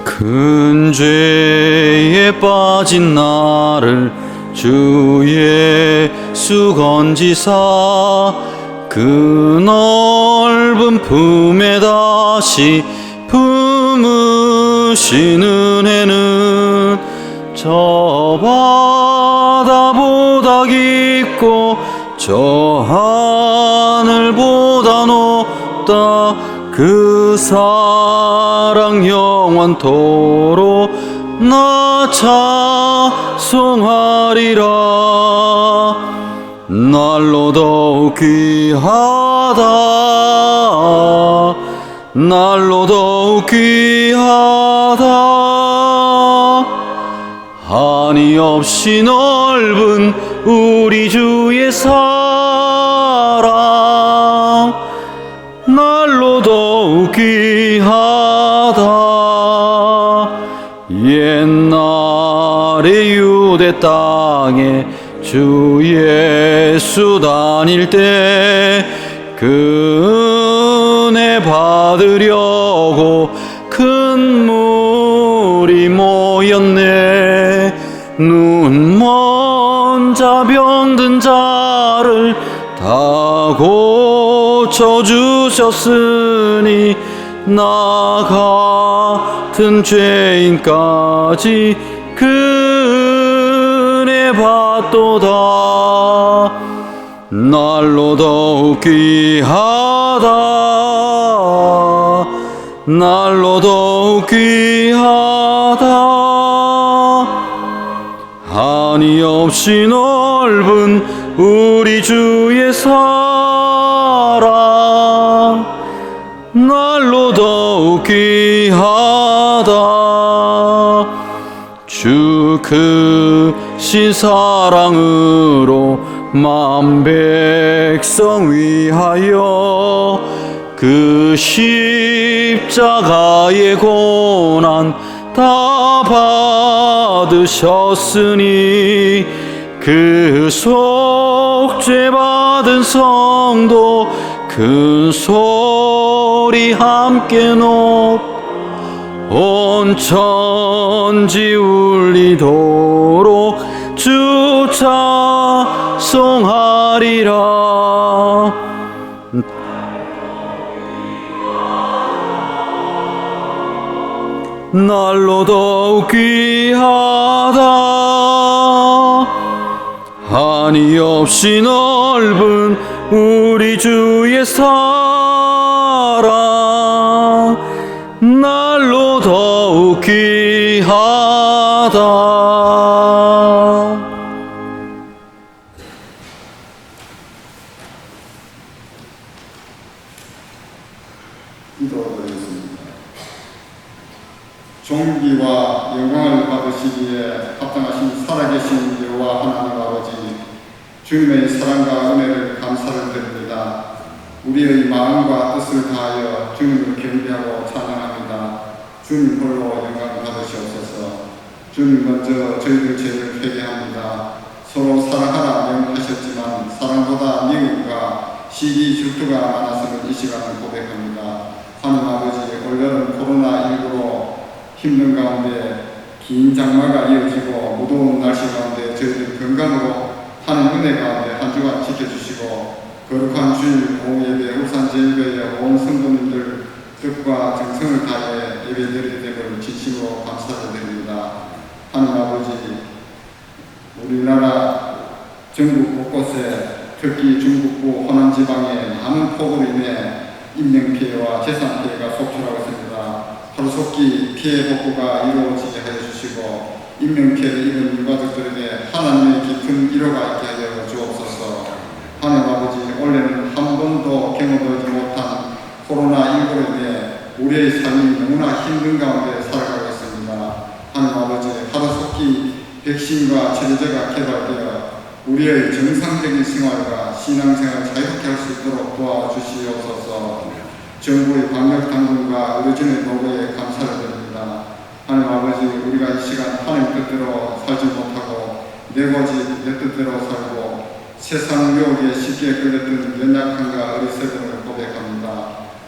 큰 죄에 빠진 나를 주 예수 건지사 그 넓은 품에 다시 품으신 은혜는 저 바다보다 깊고 저 하늘보다 높다. 그 사랑 영원토록 나 찬송하리라. 날로 더욱 귀하다. 날로 더욱 귀하다. 한이 없이 넓은 우리 주의 사랑 날로 더욱 귀하다. 옛날에 유대 땅에 주 예수 다닐 때 그 은혜 받으려고 큰 물이 모였네. 눈먼 자 병든 자를 다 고쳐주셨으니 나 같은 죄인까지 그 은혜 받도다. 날로 더욱 귀하다. 날로 더욱 귀하다. 한이 없이 넓은 우리 주의 사랑 날로 더욱 귀하다. 주 크신 사랑으로 만 백성 위하여 그 십자가의 고난 다 받으셨으니 그 속죄 받은 성도 큰 소리 함께 온 천지 울리도록 주 찬송하리라. 날로 더욱 귀하다. 한이 없이 넓은 우리 주의 사랑 날로 더욱 귀하다. 기도드리겠습니다. 존귀와 영광을 받으시기에 합당하신 살아계신 여호와 하나님 아버지, 주님의 사랑과 은혜를 감사를 드립니다. 우리의 마음과 뜻을 다하여 주님을 경배하고 찬양합니다. 주님 홀로 영광을 받으시옵소서. 주님 먼저 저희들 죄를 회개합니다. 서로 사랑하라 명하셨지만 사랑보다 미움과 시기 질투가 많아서는 이 시간을 고백합니다. 하나님 아버지, 올여름 코로나19로 힘든 가운데 긴 장마가 이어지고 무더운 날씨 가운데 저희들 건강으로 하는 은혜 가운데 한 주간 지켜주시고 거룩한 주일 오후 예배 울산제일교회 온 성도님들 뜻과 정성을 다해 예배 드리게 됨을 진심으로 감사를 드립니다. 하나님 아버지, 우리나라 전국 곳곳에 특히 중북부 호남지방에 많은 폭우로 인해 인명피해와 재산피해가 속출하고 있습니다. 하루속히 피해 복구가 이루어지게 하여 주시고 인명피해를 입은 유가족들에게 하나님의 깊은 위로가 있게 하여 주옵소서. 하나님 아버지, 올해는 한 번도 경험하지 못한 코로나19로 인해 우리의 삶이 너무나 힘든 가운데 살아가고 있습니다. 하나님 아버지, 하루속히 백신과 치료제가 개발되어 우리의 정상적인 생활과 신앙생활을 자유롭게 할 수 있도록 도와주시옵소서. 정부의 방역당국과 의료진의 노고에 감사를 드립니다. 하나님 아버지, 우리가 이 시간 하나님 뜻대로 살지 못하고 내 고집 내 뜻대로 살고 세상 유혹에 쉽게 끌렸던 연약함과 어리석음을 고백합니다.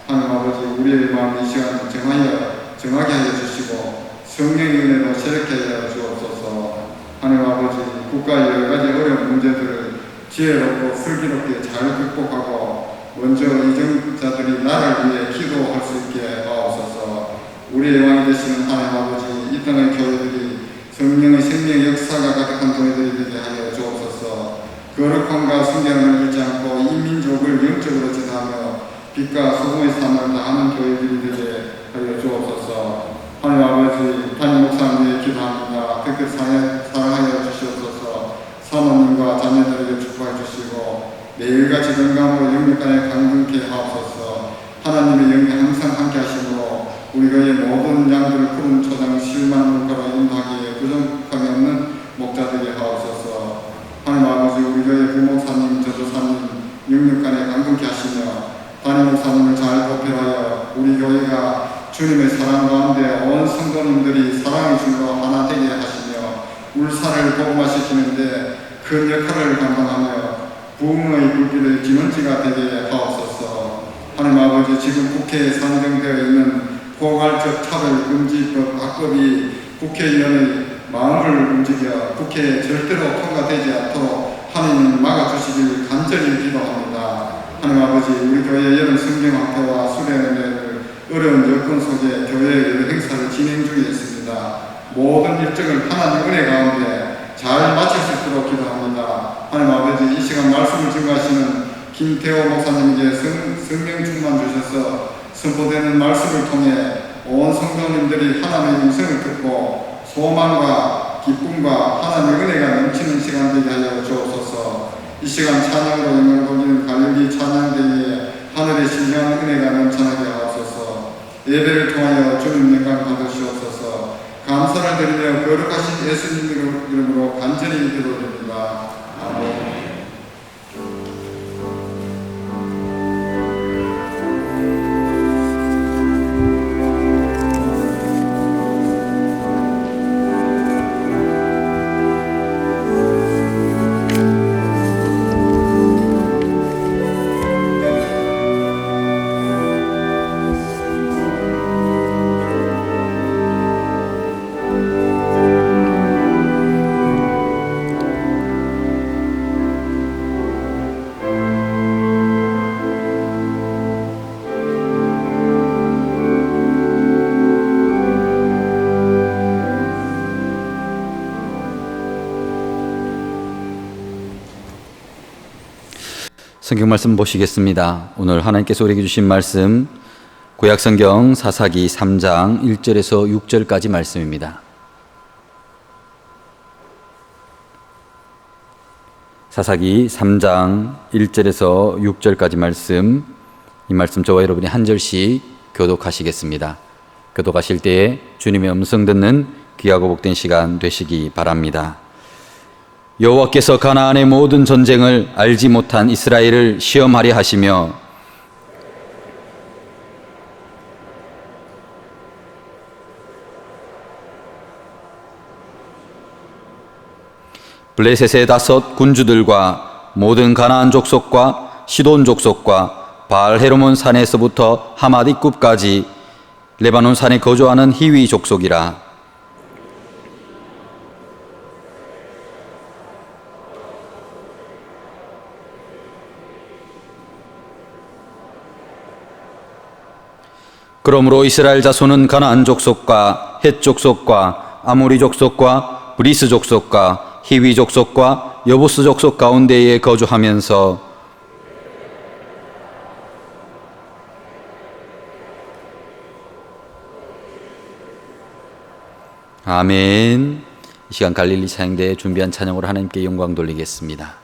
하나님 아버지, 우리의 마음 이 시간 정하게 하여 주시고 성령의 은혜로 새롭게 하여 주옵소서. 하나님 아버지, 국가의 여러 가지 어려운 문제들을 지혜롭고 슬기롭게 잘 극복하고 먼저 이정자들이 나를 위해 기도할 수 있게 하옵소서. 우리의 왕이 되시는 하나님 아버지, 이 땅의 교회들이 성령의 생명 역사가 가득한 교회들이 되게 하여 주옵소서. 거룩함과 순결함을 잃지 않고 이 민족을 영적으로 지도하며 빛과 소금의 삶을 다하는 교회들이 되게 하여 주옵소서. 하나님 아버지, 담임 목사님 위해 기도합니다. 그렇게 사랑하여 주시옵소서. 사모님과 자녀들에게 축복해 주시고 매일같이 건강으로 영육간에 강건케 하옵소서. 하나님의 영이 항상 함께 하시므로 우리 교회의 모든 양들을 푸른 초장 실만 물가로 인도하기에 부족함이 없는 목자되게 하옵소서. 하나님 아버지, 우리 교회 부목사님, 전도사님 영육간에 강건케 하시며 담임 목사님을 잘 보필하여 우리 교회가 주님의 사랑 가운데 온 성도님들이 사랑의 줄로 하나 되게 하시며 울산을 복음화시키는데 큰 역할을 감당하며 부흥의 불길의 기문지가 되게 하옵소서. 하나님 아버지, 지금 국회에 상정되어 있는 포괄적 차별금지법 악법이 국회의원의 마음을 움직여 국회에 절대로 통과되지 않도록 하나님 막아주시길 간절히 기도합니다. 하나님 아버지, 우리 교회 여름 성경학교와 수련회를 어려운 여건 속에 교회의 여러 행사를 진행 중에 있습니다. 모든 일정을 하나님 은혜 가운데 잘 마칠 수 있도록 기도합니다. 하나님 아버지, 이 시간 말씀을 증거하시는 김태호 목사님께 성령 충만 주셔서 선포되는 말씀을 통해 온 성도님들이 하나님의 음성을 듣고 소망과 기쁨과 하나님의 은혜가 넘치는 시간 되게 하여 주옵소서. 이 시간 찬양으로 영광 돌리는 갈릴리 찬양대회에 하늘의 신령한 은혜가 넘쳐나게 하옵소서. 예배를 통하여 주님 영광 받으시옵소서. 감사를 드리며 거룩하신 예수님 이름으로 간절히 기도드립니다. 아멘. 성경 말씀 보시겠습니다. 오늘 하나님께서 우리에게 주신 말씀 구약성경 사사기 3장 1절에서 6절까지 말씀입니다. 사사기 3장 1절에서 6절까지 말씀, 이 말씀 저와 여러분이 한 절씩 교독하시겠습니다. 교독하실 때에 주님의 음성 듣는 귀하고 복된 시간 되시기 바랍니다. 여호와께서 가나안의 모든 전쟁을 알지 못한 이스라엘을 시험하려 하시며 블레셋의 5 군주들과 모든 가나안 족속과 시돈 족속과 바알 헤르몬 산에서부터 하맛 입구까지 레바논 산에 거주하는 히위 족속이라. 그러므로 이스라엘 자손은 가나안 족속과 헷 족속과 아모리 족속과 브리스 족속과 히위 족속과 여부스 족속 가운데에 거주하면서 아멘. 이 시간 갈릴리 찬양대에 준비한 찬양으로 하나님께 영광 돌리겠습니다.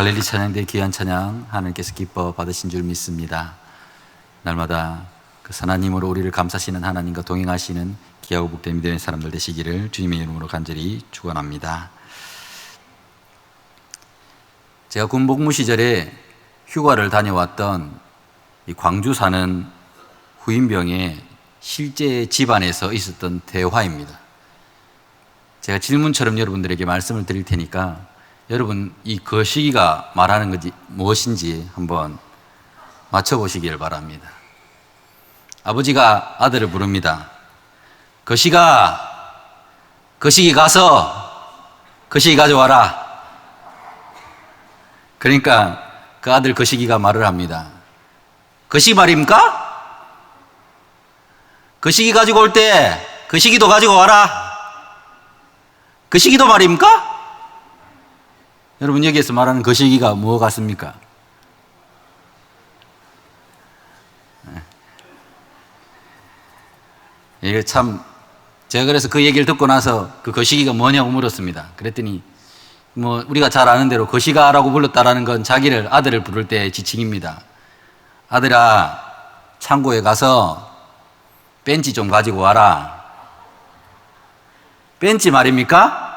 갈릴리 찬양대 귀한 찬양 하나님께서 기뻐 받으신 줄 믿습니다. 날마다 그 선한 힘으로 우리를 감싸시는 하나님과 동행하시는 귀하고 복된 믿음의 사람들 되시기를 주님의 이름으로 간절히 축원합니다. 제가 군복무 시절에 휴가를 다녀왔던 이 광주 사는 후임병의 실제 집안에서 있었던 대화입니다. 제가 질문처럼 여러분들에게 말씀을 드릴 테니까 여러분 이 거시기가 말하는 것이 무엇인지 한번 맞춰보시길 바랍니다. 아버지가 아들을 부릅니다. 거시가, 거시기 가서 거시기 가져와라. 그러니까 그 아들 거시기가 말을 합니다. 거시기 말입니까? 거시기 가지고 올 때 거시기도 가지고 와라. 거시기도 말입니까? 여러분 여기에서 말하는 거시기가 뭐 같습니까? 이게 참 제가 그래서 그 얘기를 듣고 나서 그 거시기가 뭐냐고 물었습니다. 그랬더니 뭐 우리가 잘 아는 대로 거시가라고 불렀다라는 건 자기를 아들을 부를 때 지칭입니다. 아들아 창고에 가서 벤치 좀 가지고 와라. 벤치 말입니까?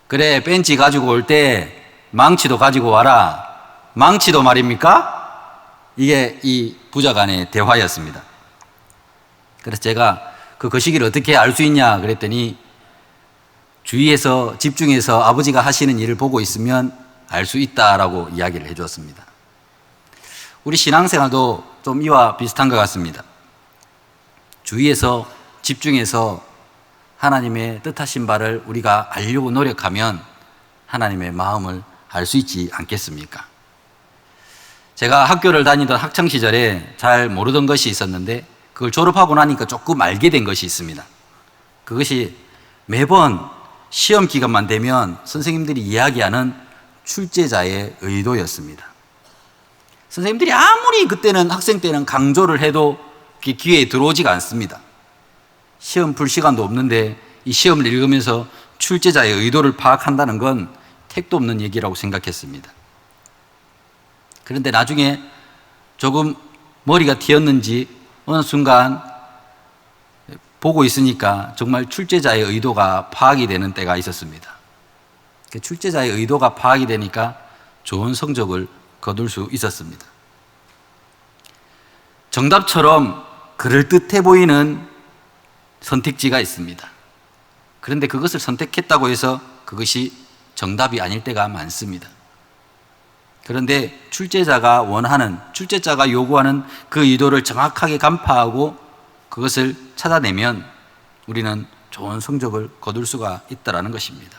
그래 벤치 가지고 올 때 망치도 가지고 와라. 망치도 말입니까? 이게 이 부자 간의 대화였습니다. 그래서 제가 그 거시기를 어떻게 알 수 있냐 그랬더니 주위에서 집중해서 아버지가 하시는 일을 보고 있으면 알 수 있다라고 이야기를 해 주었습니다. 우리 신앙생활도 좀 이와 비슷한 것 같습니다. 주위에서 집중해서 하나님의 뜻하신 바를 우리가 알려고 노력하면 하나님의 마음을 알 수 있지 않겠습니까? 제가 학교를 다니던 학창시절에 잘 모르던 것이 있었는데 그걸 졸업하고 나니까 조금 알게 된 것이 있습니다. 그것이 매번 시험 기간만 되면 선생님들이 이야기하는 출제자의 의도였습니다. 선생님들이 아무리 그때는 학생 때는 강조를 해도 그게 귀에 들어오지가 않습니다. 시험 풀 시간도 없는데 이 시험을 읽으면서 출제자의 의도를 파악한다는 건 택도 없는 얘기라고 생각했습니다. 그런데 나중에 조금 머리가 튀었는지 어느 순간 보고 있으니까 정말 출제자의 의도가 파악이 되는 때가 있었습니다. 출제자의 의도가 파악이 되니까 좋은 성적을 거둘 수 있었습니다. 정답처럼 그럴듯해 보이는 선택지가 있습니다. 그런데 그것을 선택했다고 해서 그것이 정답이 아닐 때가 많습니다. 그런데 출제자가 요구하는 그 의도를 정확하게 간파하고 그것을 찾아내면 우리는 좋은 성적을 거둘 수가 있다는 것입니다.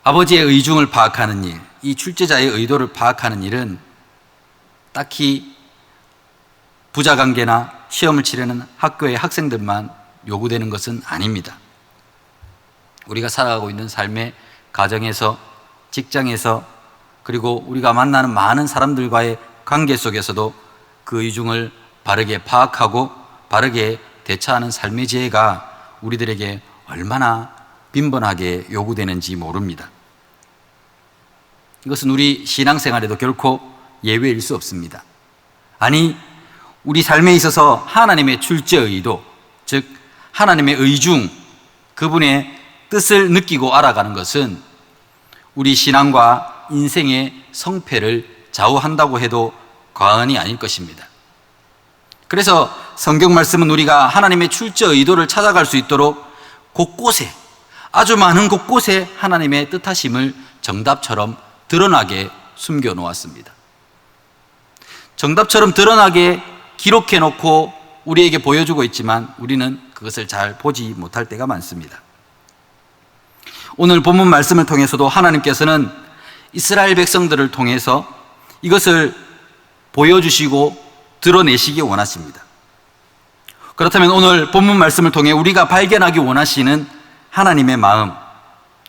아버지의 의중을 파악하는 일, 이 출제자의 의도를 파악하는 일은 딱히 부자관계나 시험을 치르는 학교의 학생들만 요구되는 것은 아닙니다. 우리가 살아가고 있는 삶의 가정에서, 직장에서, 그리고 우리가 만나는 많은 사람들과의 관계 속에서도 그 의중을 바르게 파악하고 바르게 대처하는 삶의 지혜가 우리들에게 얼마나 빈번하게 요구되는지 모릅니다. 이것은 우리 신앙생활에도 결코 예외일 수 없습니다. 아니, 우리 삶에 있어서 하나님의 출제 의도, 즉 하나님의 의중, 그분의 뜻을 느끼고 알아가는 것은 우리 신앙과 인생의 성패를 좌우한다고 해도 과언이 아닐 것입니다. 그래서 성경 말씀은 우리가 하나님의 출제 의도를 찾아갈 수 있도록 곳곳에, 아주 많은 곳곳에 하나님의 뜻하심을 정답처럼 드러나게 숨겨 놓았습니다. 정답처럼 드러나게 기록해 놓고 우리에게 보여주고 있지만 우리는 그것을 잘 보지 못할 때가 많습니다. 오늘 본문 말씀을 통해서도 하나님께서는 이스라엘 백성들을 통해서 이것을 보여주시고 드러내시기 원하십니다. 그렇다면 오늘 본문 말씀을 통해 우리가 발견하기 원하시는 하나님의 마음,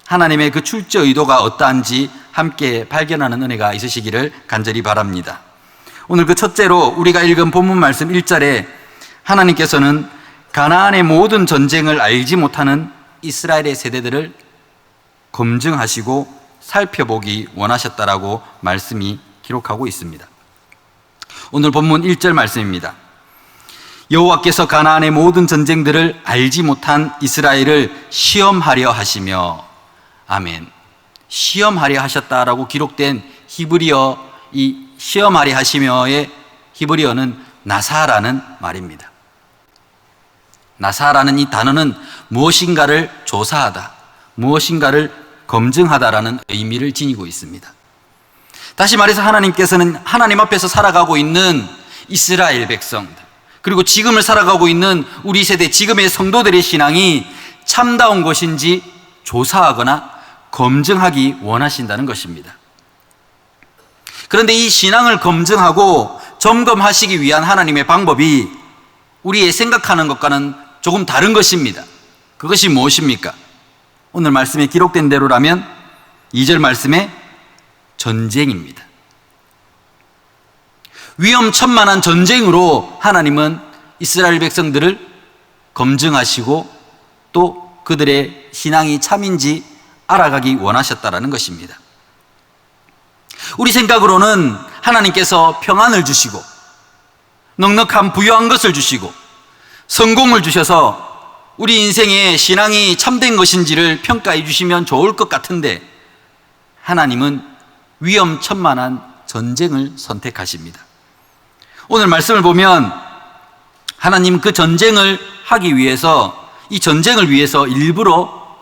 하나님의 그 출제 의도가 어떠한지 함께 발견하는 은혜가 있으시기를 간절히 바랍니다. 오늘 그 첫째로 우리가 읽은 본문 말씀 1절에 하나님께서는 가나안의 모든 전쟁을 알지 못하는 이스라엘의 세대들을 검증하시고 살펴보기 원하셨다라고 말씀이 기록하고 있습니다. 오늘 본문 1절 말씀입니다. 여호와께서 가나안의 모든 전쟁들을 알지 못한 이스라엘을 시험하려 하시며. 아멘. 시험하려 하셨다라고 기록된 히브리어, 이 시험하려 하시며의 히브리어는 나사라는 말입니다. 나사라는 이 단어는 무엇인가를 조사하다, 무엇인가를 검증하다라는 의미를 지니고 있습니다. 다시 말해서 하나님께서는 하나님 앞에서 살아가고 있는 이스라엘 백성들, 그리고 지금을 살아가고 있는 우리 세대 지금의 성도들의 신앙이 참다운 것인지 조사하거나 검증하기 원하신다는 것입니다. 그런데 이 신앙을 검증하고 점검하시기 위한 하나님의 방법이 우리의 생각하는 것과는 조금 다른 것입니다. 그것이 무엇입니까? 오늘 말씀에 기록된 대로라면 2절 말씀에 전쟁입니다. 위험천만한 전쟁으로 하나님은 이스라엘 백성들을 검증하시고 또 그들의 신앙이 참인지 알아가기 원하셨다라는 것입니다. 우리 생각으로는 하나님께서 평안을 주시고 넉넉한 부유한 것을 주시고 성공을 주셔서 우리 인생의 신앙이 참된 것인지를 평가해 주시면 좋을 것 같은데, 하나님은 위험천만한 전쟁을 선택하십니다. 오늘 말씀을 보면 하나님 그 전쟁을 하기 위해서, 이 전쟁을 위해서 일부러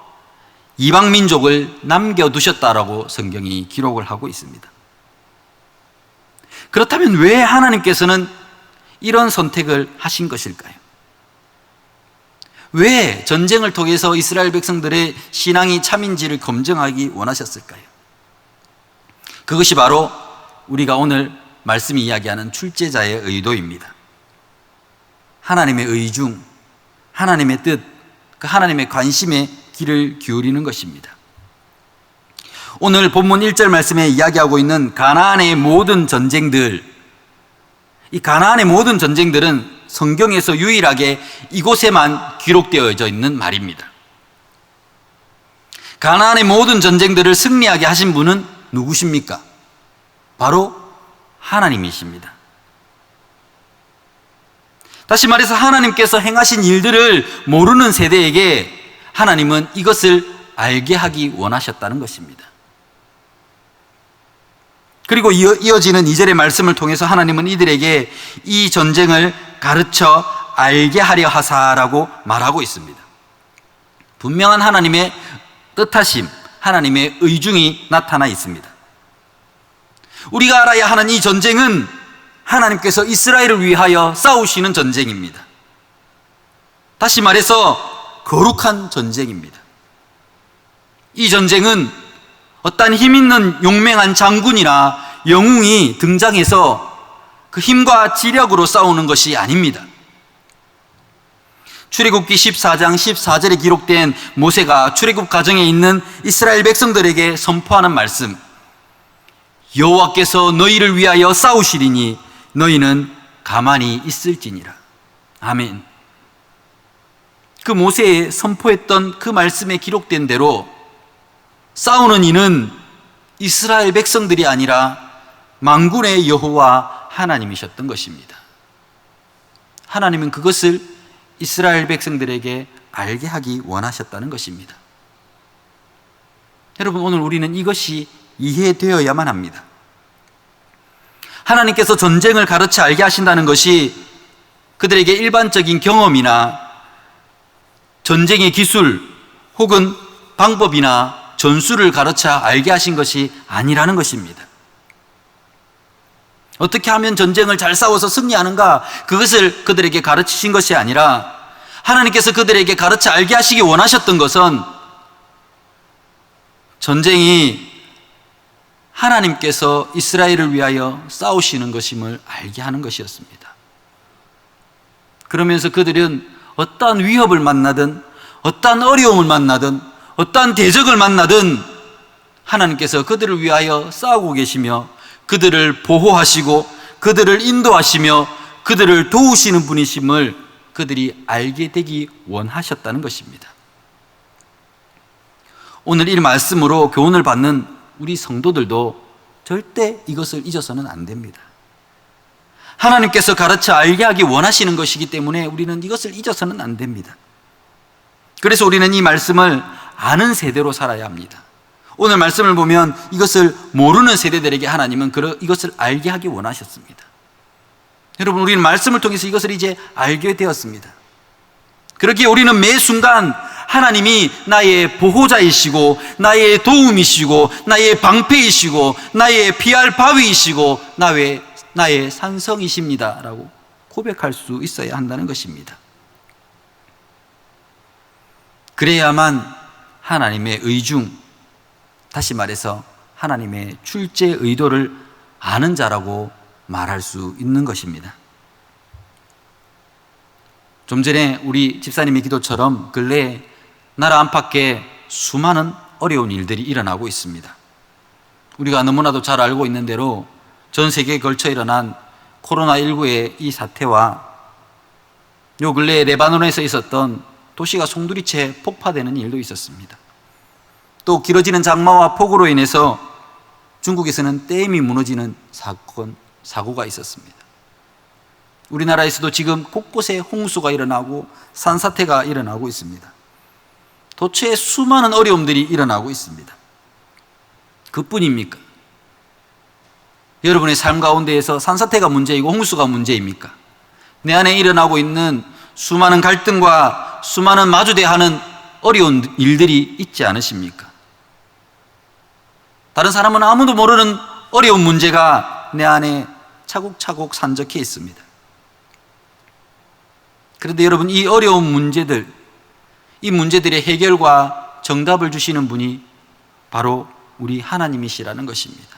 이방 민족을 남겨두셨다라고 성경이 기록을 하고 있습니다. 그렇다면 왜 하나님께서는 이런 선택을 하신 것일까요? 왜 전쟁을 통해서 이스라엘 백성들의 신앙이 참인지를 검증하기 원하셨을까요? 그것이 바로 우리가 오늘 말씀이 이야기하는 출제자의 의도입니다. 하나님의 의중, 하나님의 뜻, 그 하나님의 관심에 귀를 기울이는 것입니다. 오늘 본문 1절 말씀에 이야기하고 있는 가나안의 모든 전쟁들, 이 가나안의 모든 전쟁들은 성경에서 유일하게 이곳에만 기록되어져 있는 말입니다. 가나안의 모든 전쟁들을 승리하게 하신 분은 누구십니까? 바로 하나님이십니다. 다시 말해서 하나님께서 행하신 일들을 모르는 세대에게 하나님은 이것을 알게 하기 원하셨다는 것입니다. 그리고 이어지는 2절의 말씀을 통해서 하나님은 이들에게 이 전쟁을 가르쳐 알게 하려 하사라고 말하고 있습니다. 분명한 하나님의 뜻하심, 하나님의 의중이 나타나 있습니다. 우리가 알아야 하는 이 전쟁은 하나님께서 이스라엘을 위하여 싸우시는 전쟁입니다. 다시 말해서 거룩한 전쟁입니다. 이 전쟁은 어떤 힘 있는 용맹한 장군이나 영웅이 등장해서 그 힘과 지력으로 싸우는 것이 아닙니다. 출애굽기 14장 14절에 기록된 모세가 출애굽 과정에 있는 이스라엘 백성들에게 선포하는 말씀, 여호와께서 너희를 위하여 싸우시리니 너희는 가만히 있을지니라. 아멘. 그 모세의 선포했던 그 말씀에 기록된 대로 싸우는 이는 이스라엘 백성들이 아니라 만군의 여호와 하나님이셨던 것입니다. 하나님은 그것을 이스라엘 백성들에게 알게 하기 원하셨다는 것입니다. 여러분, 오늘 우리는 이것이 이해되어야만 합니다. 하나님께서 전쟁을 가르쳐 알게 하신다는 것이 그들에게 일반적인 경험이나 전쟁의 기술 혹은 방법이나 전술을 가르쳐 알게 하신 것이 아니라는 것입니다. 어떻게 하면 전쟁을 잘 싸워서 승리하는가, 그것을 그들에게 가르치신 것이 아니라 하나님께서 그들에게 가르쳐 알게 하시기 원하셨던 것은 전쟁이 하나님께서 이스라엘을 위하여 싸우시는 것임을 알게 하는 것이었습니다. 그러면서 그들은 어떠한 위협을 만나든 어떠한 어려움을 만나든 어떠한 대적을 만나든 하나님께서 그들을 위하여 싸우고 계시며 그들을 보호하시고 그들을 인도하시며 그들을 도우시는 분이심을 그들이 알게 되기 원하셨다는 것입니다. 오늘 이 말씀으로 교훈을 받는 우리 성도들도 절대 이것을 잊어서는 안 됩니다. 하나님께서 가르쳐 알게 하기 원하시는 것이기 때문에 우리는 이것을 잊어서는 안 됩니다. 그래서 우리는 이 말씀을 아는 세대로 살아야 합니다. 오늘 말씀을 보면 이것을 모르는 세대들에게 하나님은 이것을 알게 하기 원하셨습니다. 여러분, 우리는 말씀을 통해서 이것을 이제 알게 되었습니다. 그렇기에 우리는 매 순간 하나님이 나의 보호자이시고 나의 도움이시고 나의 방패이시고 나의 피할 바위이시고 나의 산성이십니다 라고 고백할 수 있어야 한다는 것입니다. 그래야만 하나님의 의중, 다시 말해서 하나님의 출제 의도를 아는 자라고 말할 수 있는 것입니다. 좀 전에 우리 집사님의 기도처럼 근래에 나라 안팎에 수많은 어려운 일들이 일어나고 있습니다. 우리가 너무나도 잘 알고 있는 대로 전 세계에 걸쳐 일어난 코로나19의 이 사태와 요 근래에 레바논에서 있었던 도시가 송두리째 폭파되는 일도 있었습니다. 또 길어지는 장마와 폭우로 인해서 중국에서는 댐이 무너지는 사고가 있었습니다. 우리나라에서도 지금 곳곳에 홍수가 일어나고 산사태가 일어나고 있습니다. 도처에 수많은 어려움들이 일어나고 있습니다. 그뿐입니까? 여러분의 삶 가운데에서 산사태가 문제이고 홍수가 문제입니까? 내 안에 일어나고 있는 수많은 갈등과 수많은 마주대야 하는 어려운 일들이 있지 않으십니까? 다른 사람은 아무도 모르는 어려운 문제가 내 안에 차곡차곡 산적해 있습니다. 그런데 여러분, 이 어려운 문제들, 이 문제들의 해결과 정답을 주시는 분이 바로 우리 하나님이시라는 것입니다.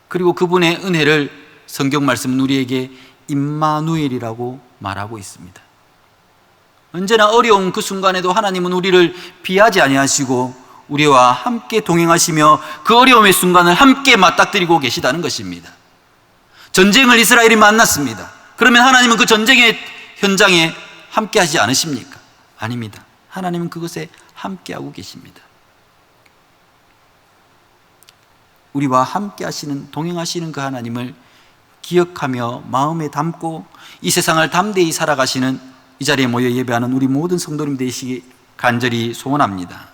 그리고 그분의 은혜를 성경 말씀은 우리에게 임마누엘이라고 말하고 있습니다. 언제나 어려운 그 순간에도 하나님은 우리를 피하지 아니하시고 우리와 함께 동행하시며 그 어려움의 순간을 함께 맞닥뜨리고 계시다는 것입니다. 전쟁을 이스라엘이 만났습니다. 그러면 하나님은 그 전쟁의 현장에 함께 하지 않으십니까? 아닙니다. 하나님은 그것에 함께하고 계십니다. 우리와 함께 하시는, 동행하시는 그 하나님을 기억하며 마음에 담고 이 세상을 담대히 살아가시는 이 자리에 모여 예배하는 우리 모든 성도님 되시기 간절히 소원합니다.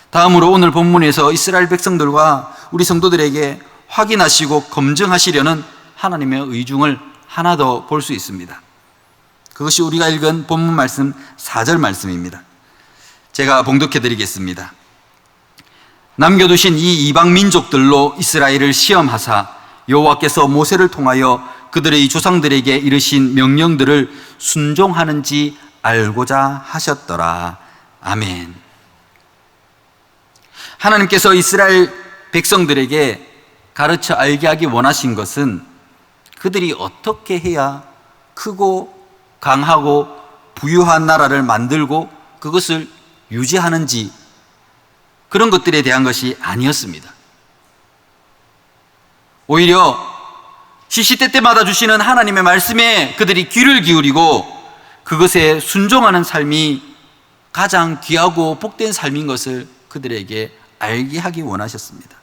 다음으로 오늘 본문에서 이스라엘 백성들과 우리 성도들에게 확인하시고 검증하시려는 하나님의 의중을 하나 더 볼 수 있습니다. 그것이 우리가 읽은 본문 말씀 4절 말씀입니다. 제가 봉독해 드리겠습니다. 남겨두신 이 이방 민족들로 이스라엘을 시험하사 여호와께서 모세를 통하여 그들의 조상들에게 이르신 명령들을 순종하는지 알고자 하셨더라. 아멘. 하나님께서 이스라엘 백성들에게 가르쳐 알게 하기 원하신 것은 그들이 어떻게 해야 크고 강하고 부유한 나라를 만들고 그것을 유지하는지, 그런 것들에 대한 것이 아니었습니다. 오히려 시시때때마다 주시는 하나님의 말씀에 그들이 귀를 기울이고 그것에 순종하는 삶이 가장 귀하고 복된 삶인 것을 그들에게 알게 하기 원하셨습니다.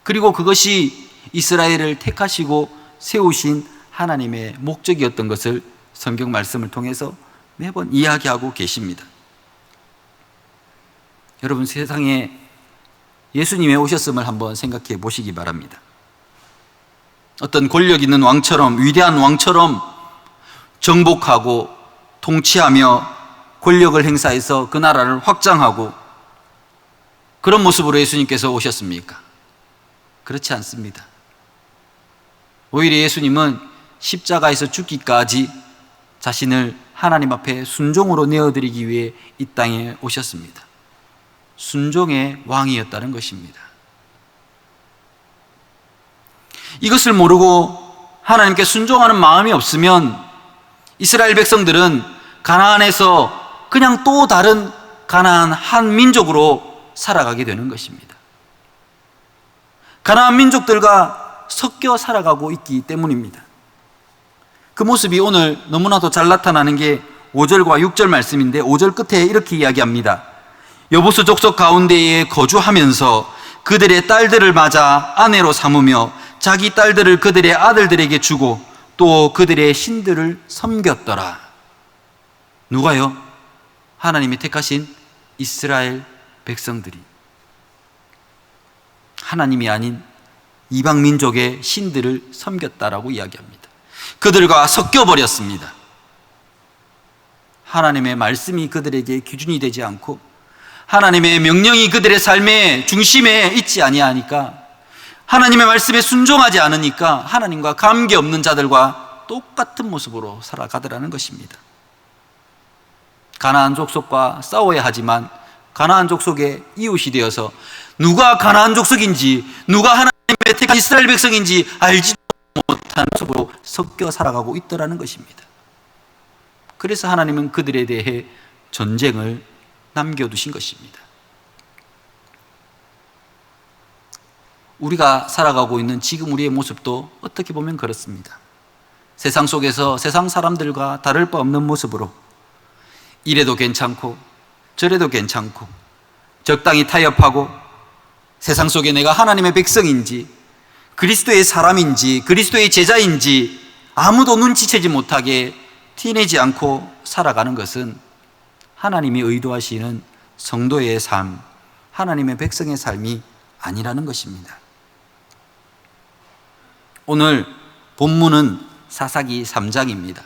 그리고 그것이 이스라엘을 택하시고 세우신 하나님의 목적이었던 것을 성경 말씀을 통해서 매번 이야기하고 계십니다. 여러분, 세상에 예수님의 오셨음을 한번 생각해 보시기 바랍니다. 어떤 권력 있는 왕처럼, 위대한 왕처럼 정복하고 통치하며 권력을 행사해서 그 나라를 확장하고 그런 모습으로 예수님께서 오셨습니까? 그렇지 않습니다. 오히려 예수님은 십자가에서 죽기까지 자신을 하나님 앞에 순종으로 내어드리기 위해 이 땅에 오셨습니다. 순종의 왕이었다는 것입니다. 이것을 모르고 하나님께 순종하는 마음이 없으면 이스라엘 백성들은 가나안에서 그냥 또 다른 가나안 한 민족으로 살아가게 되는 것입니다. 가나안 민족들과 섞여 살아가고 있기 때문입니다. 그 모습이 오늘 너무나도 잘 나타나는 게 5절과 6절 말씀인데 5절 끝에 이렇게 이야기합니다. 여부수 족속 가운데에 거주하면서 그들의 딸들을 맞아 아내로 삼으며 자기 딸들을 그들의 아들들에게 주고 또 그들의 신들을 섬겼더라. 누가요? 하나님이 택하신 이스라엘 백성들이 하나님이 아닌 이방 민족의 신들을 섬겼다라고 이야기합니다. 그들과 섞여버렸습니다. 하나님의 말씀이 그들에게 기준이 되지 않고 하나님의 명령이 그들의 삶의 중심에 있지 아니하니까, 하나님의 말씀에 순종하지 않으니까 하나님과 관계없는 자들과 똑같은 모습으로 살아가더라는 것입니다. 가나안 족속과 싸워야 하지만 가나안 족속의 이웃이 되어서 누가 가나안 족속인지, 누가 하나님의 택한 이스라엘 백성인지 알지도 못하는 모습으로 섞여 살아가고 있더라는 것입니다. 그래서 하나님은 그들에 대해 전쟁을 남겨두신 것입니다. 우리가 살아가고 있는 지금 우리의 모습도 어떻게 보면 그렇습니다. 세상 속에서 세상 사람들과 다를 바 없는 모습으로 이래도 괜찮고 저래도 괜찮고 적당히 타협하고 세상 속에 내가 하나님의 백성인지 그리스도의 사람인지 그리스도의 제자인지 아무도 눈치채지 못하게 티내지 않고 살아가는 것은 하나님이 의도하시는 성도의 삶, 하나님의 백성의 삶이 아니라는 것입니다. 오늘 본문은 사사기 3장입니다.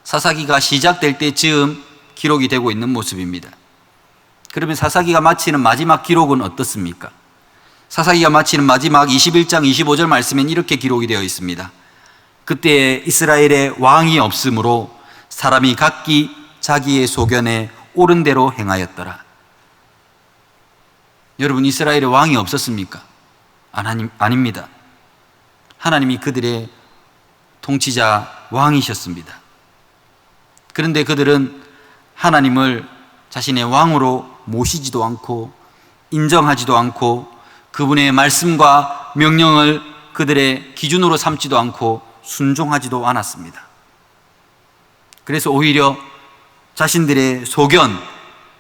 사사기가 시작될 때 즈음 기록이 되고 있는 모습입니다. 그러면 사사기가 마치는 마지막 기록은 어떻습니까? 사사기가 마치는 마지막 21장 25절 말씀엔 이렇게 기록이 되어 있습니다. 그때 이스라엘에 왕이 없으므로 사람이 각기 자기의 소견에 옳은 대로 행하였더라. 여러분, 이스라엘에 왕이 없었습니까? 아닙니다. 하나님이 그들의 통치자 왕이셨습니다. 그런데 그들은 하나님을 자신의 왕으로 모시지도 않고 인정하지도 않고 그분의 말씀과 명령을 그들의 기준으로 삼지도 않고 순종하지도 않았습니다. 그래서 오히려 자신들의 소견,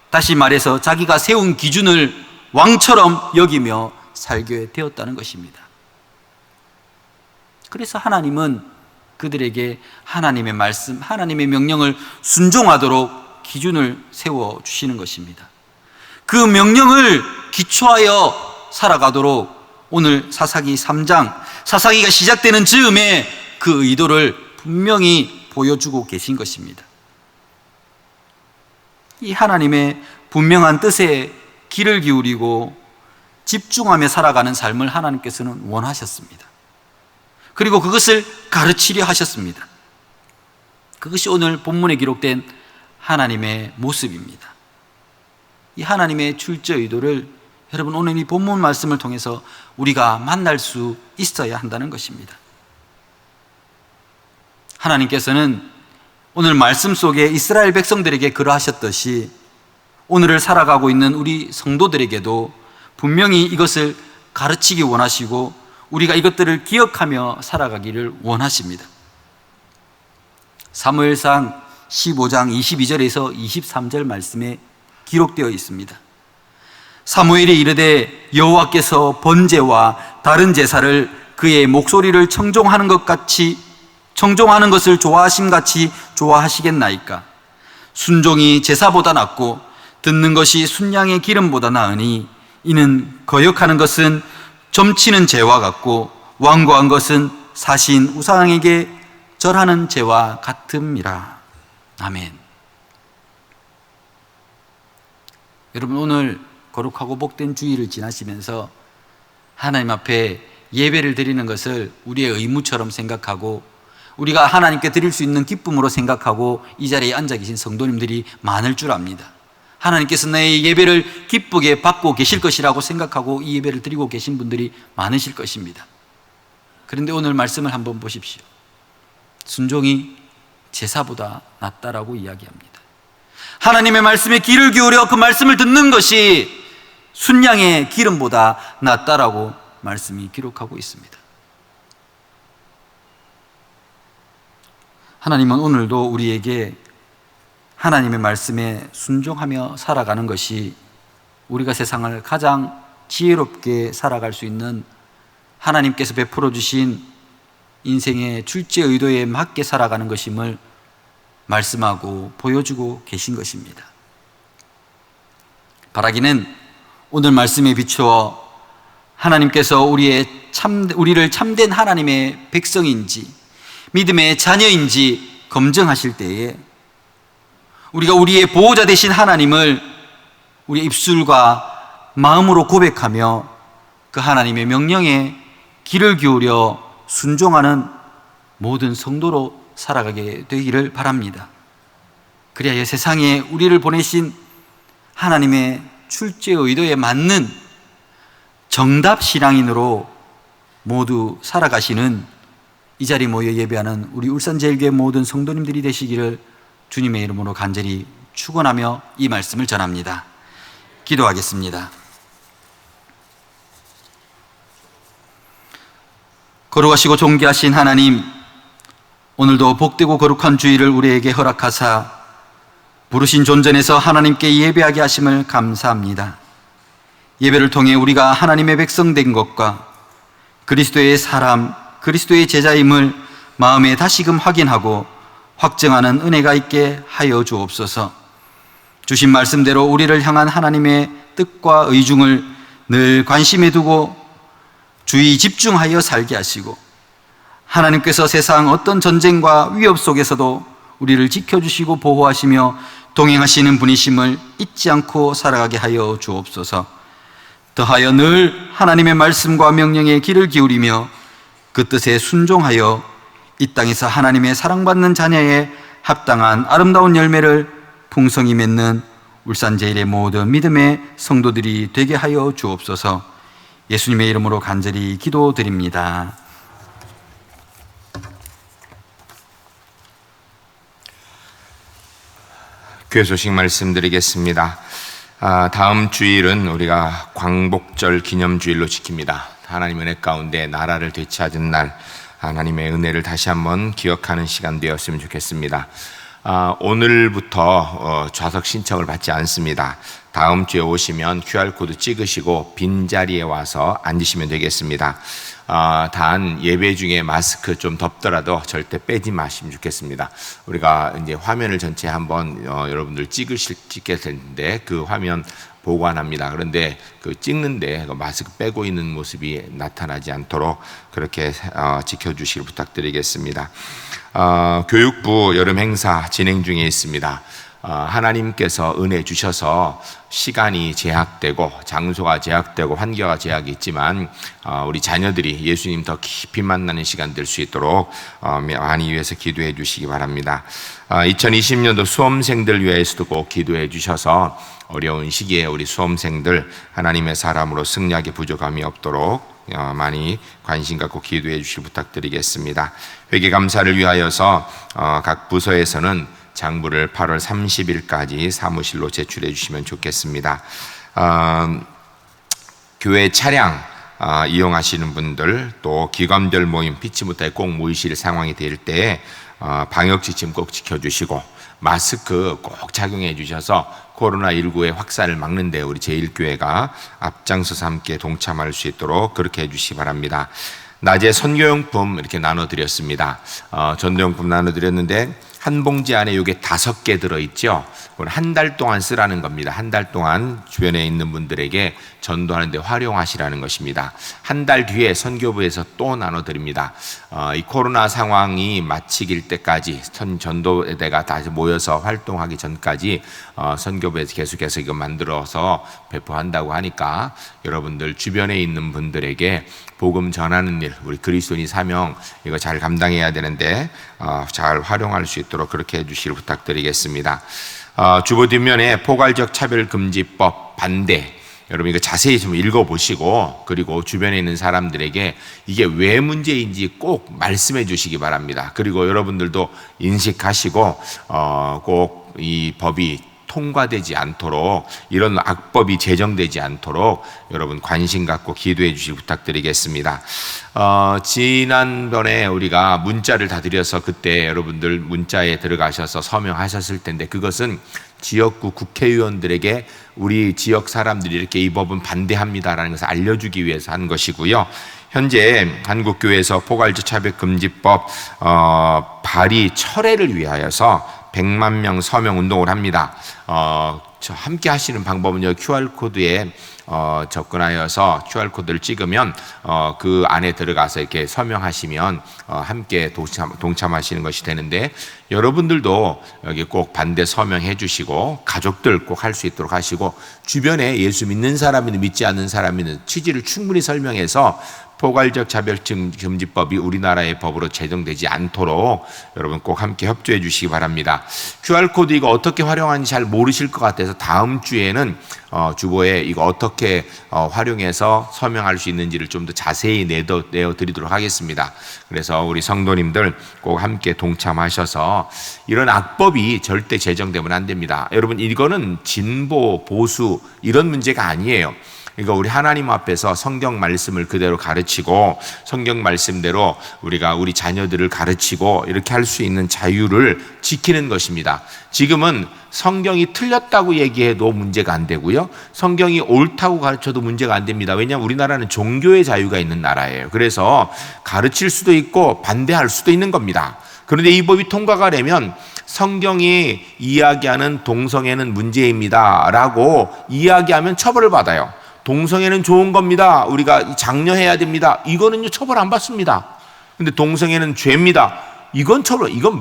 다시 말해서 자기가 세운 기준을 왕처럼 여기며 살게 되었다는 것입니다. 그래서 하나님은 그들에게 하나님의 말씀, 하나님의 명령을 순종하도록 기준을 세워주시는 것입니다. 그 명령을 기초하여 살아가도록 오늘 사사기 3장, 사사기가 시작되는 즈음에 그 의도를 분명히 보여주고 계신 것입니다. 이 하나님의 분명한 뜻에 귀를 기울이고 집중하며 살아가는 삶을 하나님께서는 원하셨습니다. 그리고 그것을 가르치려 하셨습니다. 그것이 오늘 본문에 기록된 하나님의 모습입니다. 이 하나님의 출처 의도를 여러분 오늘 이 본문 말씀을 통해서 우리가 만날 수 있어야 한다는 것입니다. 하나님께서는 오늘 말씀 속에 이스라엘 백성들에게 그러하셨듯이 오늘을 살아가고 있는 우리 성도들에게도 분명히 이것을 가르치기 원하시고 우리가 이것들을 기억하며 살아가기를 원하십니다. 사무엘상 15장 22절에서 23절 말씀에 기록되어 있습니다. 사무엘이 이르되 여호와께서 번제와 다른 제사를 그의 목소리를 청종하는 것을 좋아하심같이 좋아하시겠나이까? 순종이 제사보다 낫고 듣는 것이 순양의 기름보다 나으니 이는 거역하는 것은 점치는 죄와 같고 완고한 것은 사신 우상에게 절하는 죄와 같음이라. 아멘. 여러분 오늘 거룩하고 복된 주일을 지나시면서 하나님 앞에 예배를 드리는 것을 우리의 의무처럼 생각하고 우리가 하나님께 드릴 수 있는 기쁨으로 생각하고 이 자리에 앉아 계신 성도님들이 많을 줄 압니다. 하나님께서 나의 예배를 기쁘게 받고 계실 것이라고 생각하고 이 예배를 드리고 계신 분들이 많으실 것입니다. 그런데 오늘 말씀을 한번 보십시오. 순종이 제사보다 낫다라고 이야기합니다. 하나님의 말씀에 귀를 기울여 그 말씀을 듣는 것이 순양의 기름보다 낫다라고 말씀이 기록하고 있습니다. 하나님은 오늘도 우리에게 하나님의 말씀에 순종하며 살아가는 것이 우리가 세상을 가장 지혜롭게 살아갈 수 있는 하나님께서 베풀어 주신 인생의 출제 의도에 맞게 살아가는 것임을 말씀하고 보여주고 계신 것입니다. 바라기는 오늘 말씀에 비추어 하나님께서 우리를 참된 하나님의 백성인지 믿음의 자녀인지 검증하실 때에 우리가 우리의 보호자 되신 하나님을 우리의 입술과 마음으로 고백하며 그 하나님의 명령에 귀를 기울여 순종하는 모든 성도로 살아가게 되기를 바랍니다. 그리하여 세상에 우리를 보내신 하나님의 출제 의도에 맞는 정답 신앙인으로 모두 살아가시는 이 자리에 모여 예배하는 우리 울산제일교회 모든 성도님들이 되시기를 주님의 이름으로 간절히 축원하며 이 말씀을 전합니다. 기도하겠습니다. 거룩하시고 존귀하신 하나님, 오늘도 복되고 거룩한 주일을 우리에게 허락하사 부르신 존전에서 하나님께 예배하게 하심을 감사합니다. 예배를 통해 우리가 하나님의 백성 된 것과 그리스도의 사람, 그리스도의 제자임을 마음에 다시금 확인하고 확증하는 은혜가 있게 하여 주옵소서. 주신 말씀대로 우리를 향한 하나님의 뜻과 의중을 늘 관심에 두고 주의 집중하여 살게 하시고 하나님께서 세상 어떤 전쟁과 위협 속에서도 우리를 지켜주시고 보호하시며 동행하시는 분이심을 잊지 않고 살아가게 하여 주옵소서. 더하여 늘 하나님의 말씀과 명령에 귀를 기울이며 그 뜻에 순종하여 이 땅에서 하나님의 사랑받는 자녀의 합당한 아름다운 열매를 풍성히 맺는 울산제일의 모든 믿음의 성도들이 되게 하여 주옵소서. 예수님의 이름으로 간절히 기도드립니다. 교회 소식 말씀드리겠습니다. 다음 주일은 우리가 광복절 기념주일로 지킵니다. 하나님 은혜 가운데 나라를 되찾은 날, 하나님의 은혜를 다시 한번 기억하는 시간 되었으면 좋겠습니다. 오늘부터 좌석 신청을 받지 않습니다. 다음 주에 오시면 QR코드 찍으시고 빈자리에 와서 앉으시면 되겠습니다. 단 예배 중에 마스크 좀 덥더라도 절대 빼지 마시면 좋겠습니다. 우리가 이제 화면을 전체 한번 여러분들 찍게 되는데 그 화면 보관합니다. 그런데 그 찍는데 마스크 빼고 있는 모습이 나타나지 않도록 그렇게 지켜주시길 부탁드리겠습니다. 교육부 여름 행사 진행 중에 있습니다. 하나님께서 은혜 주셔서 시간이 제약되고 장소가 제약되고 환경가 제약이 있지만 우리 자녀들이 예수님 더 깊이 만나는 시간 될 수 있도록 많이 위해서 기도해 주시기 바랍니다. 2020년도 수험생들 위해서도 꼭 기도해 주셔서 어려운 시기에 우리 수험생들 하나님의 사람으로 승리하게 부족함이 없도록 많이 관심 갖고 기도해 주시길 부탁드리겠습니다. 회개 감사를 위하여서 각 부서에서는 장부를 8월 30일까지 사무실로 제출해 주시면 좋겠습니다. 교회 차량 이용하시는 분들, 또 기관별 모임 피치 못하게 꼭 모이실 상황이 될 때에 방역 지침 꼭 지켜주시고 마스크 꼭 착용해 주셔서 코로나19의 확산을 막는 데 우리 제일교회가 앞장서서 함께 동참할 수 있도록 그렇게 해 주시기 바랍니다. 낮에 선교용품 이렇게 나눠드렸습니다. 전도용품 나눠드렸는데 한 봉지 안에 이게 5개 들어있죠. 한 달 동안 쓰라는 겁니다. 한 달 동안 주변에 있는 분들에게 전도하는 데 활용하시라는 것입니다. 한 달 뒤에 선교부에서 또 나눠드립니다. 이 코로나 상황이 마치길 때까지 전도대가 다시 모여서 활동하기 전까지 선교부에서 계속해서 이거 만들어서 배포한다고 하니까 여러분들 주변에 있는 분들에게 복음 전하는 일, 우리 그리스도인의 사명 이거 잘 감당해야 되는데 잘 활용할 수 있도록 그렇게 해주시길 부탁드리겠습니다. 주보 뒷면에 포괄적 차별금지법 반대, 여러분 이거 자세히 좀 읽어보시고 그리고 주변에 있는 사람들에게 이게 왜 문제인지 꼭 말씀해 주시기 바랍니다. 그리고 여러분들도 인식하시고 꼭 이 법이 통과되지 않도록, 이런 악법이 제정되지 않도록 여러분 관심 갖고 기도해 주시길 부탁드리겠습니다. 지난번에 우리가 문자를 다 드려서 그때 여러분들 문자에 들어가셔서 서명하셨을 텐데 그것은 지역구 국회의원들에게 우리 지역 사람들이 이렇게 이 법은 반대합니다라는 것을 알려주기 위해서 한 것이고요. 현재 한국교회에서 포괄적 차별금지법 발의 철회를 위하여서 100만 명 서명 운동을 합니다. 함께 하시는 방법은요, QR코드에 접근하여서 QR코드를 찍으면 그 안에 들어가서 이렇게 서명하시면 함께 동참하시는 것이 되는데, 여러분들도 여기 꼭 반대 서명해 주시고 가족들 꼭 할 수 있도록 하시고, 주변에 예수 믿는 사람이든 믿지 않는 사람이든 취지를 충분히 설명해서 포괄적 차별금지법이 우리나라의 법으로 제정되지 않도록 여러분 꼭 함께 협조해 주시기 바랍니다. QR코드 이거 어떻게 활용하는지 잘 모르실 것 같아서 다음 주에는 주보에 이거 어떻게 활용해서 서명할 수 있는지를 좀 더 자세히 내어드리도록 하겠습니다. 그래서 우리 성도님들 꼭 함께 동참하셔서 이런 악법이 절대 제정되면 안 됩니다. 여러분, 이거는 진보, 보수 이런 문제가 아니에요. 그러니까 우리 하나님 앞에서 성경 말씀을 그대로 가르치고 성경 말씀대로 우리가 우리 자녀들을 가르치고 이렇게 할 수 있는 자유를 지키는 것입니다. 지금은 성경이 틀렸다고 얘기해도 문제가 안 되고요, 성경이 옳다고 가르쳐도 문제가 안 됩니다. 왜냐하면 우리나라는 종교의 자유가 있는 나라예요. 그래서 가르칠 수도 있고 반대할 수도 있는 겁니다. 그런데 이 법이 통과가 되면 성경이 이야기하는 동성애는 문제입니다 라고 이야기하면 처벌을 받아요. 동성애는 좋은 겁니다, 우리가 장려해야 됩니다, 이거는요 처벌 안 받습니다. 근데 동성애는 죄입니다, 이건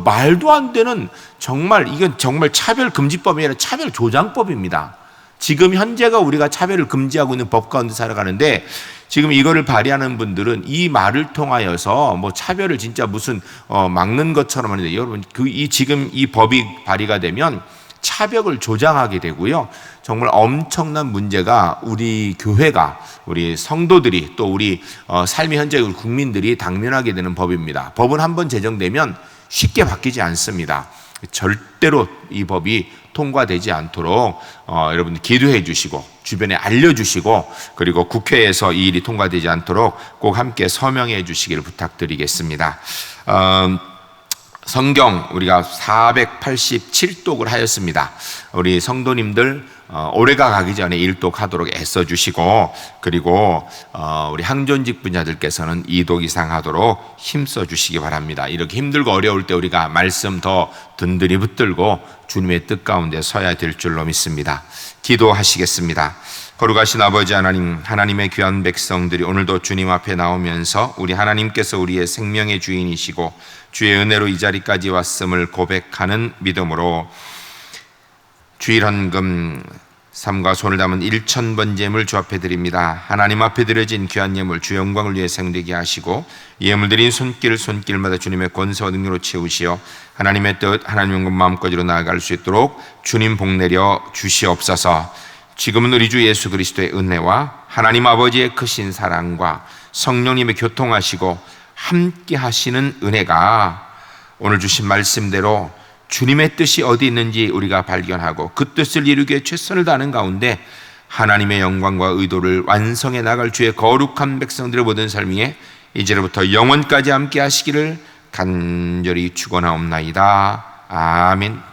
말도 안 되는, 이건 정말 차별금지법이 아니라 차별조장법입니다. 지금 현재가 우리가 차별을 금지하고 있는 법 가운데 살아가는데, 지금 이거를 발의하는 분들은 이 말을 통하여서 뭐 차별을 진짜 무슨 막는 것처럼 하는데, 여러분 지금 이 법이 발의가 되면 차별을 조장하게 되고요, 정말 엄청난 문제가 우리 교회가, 우리 성도들이, 또 우리 삶의 현재 우리 국민들이 당면하게 되는 법입니다. 법은 한번 제정되면 쉽게 바뀌지 않습니다. 절대로 이 법이 통과되지 않도록 여러분들 기도해 주시고 주변에 알려주시고, 그리고 국회에서 이 일이 통과되지 않도록 꼭 함께 서명해 주시기를 부탁드리겠습니다. 성경 우리가 487독을 하였습니다. 우리 성도님들 올해가 가기 전에 1독하도록 애써주시고, 그리고 우리 항존직 분야들께서는 2독 이상 하도록 힘써 주시기 바랍니다. 이렇게 힘들고 어려울 때 우리가 말씀 더 든든히 붙들고 주님의 뜻 가운데 서야 될 줄로 믿습니다. 기도하시겠습니다. 거룩하신 아버지 하나님, 하나님의 귀한 백성들이 오늘도 주님 앞에 나오면서 우리 하나님께서 우리의 생명의 주인이시고 주의 은혜로 이 자리까지 왔음을 고백하는 믿음으로 주일 헌금 삶과 손을 담은 1000번제물 주 앞에 드립니다. 하나님 앞에 드려진 귀한 예물 주 영광을 위해 사용되게 하시고, 예물 드린 손길마다 주님의 권세와 능력으로 채우시어 하나님의 뜻, 하나님의 것 마음까지로 나아갈 수 있도록 주님 복 내려 주시옵소서. 지금은 우리 주 예수 그리스도의 은혜와 하나님 아버지의 크신 사랑과 성령님의 교통하시고 함께 하시는 은혜가 오늘 주신 말씀대로 주님의 뜻이 어디 있는지 우리가 발견하고 그 뜻을 이루기 위해 최선을 다하는 가운데 하나님의 영광과 의도를 완성해 나갈 주의 거룩한 백성들의 모든 삶 위에 이제로부터 영원까지 함께 하시기를 간절히 축원하옵나이다. 아멘.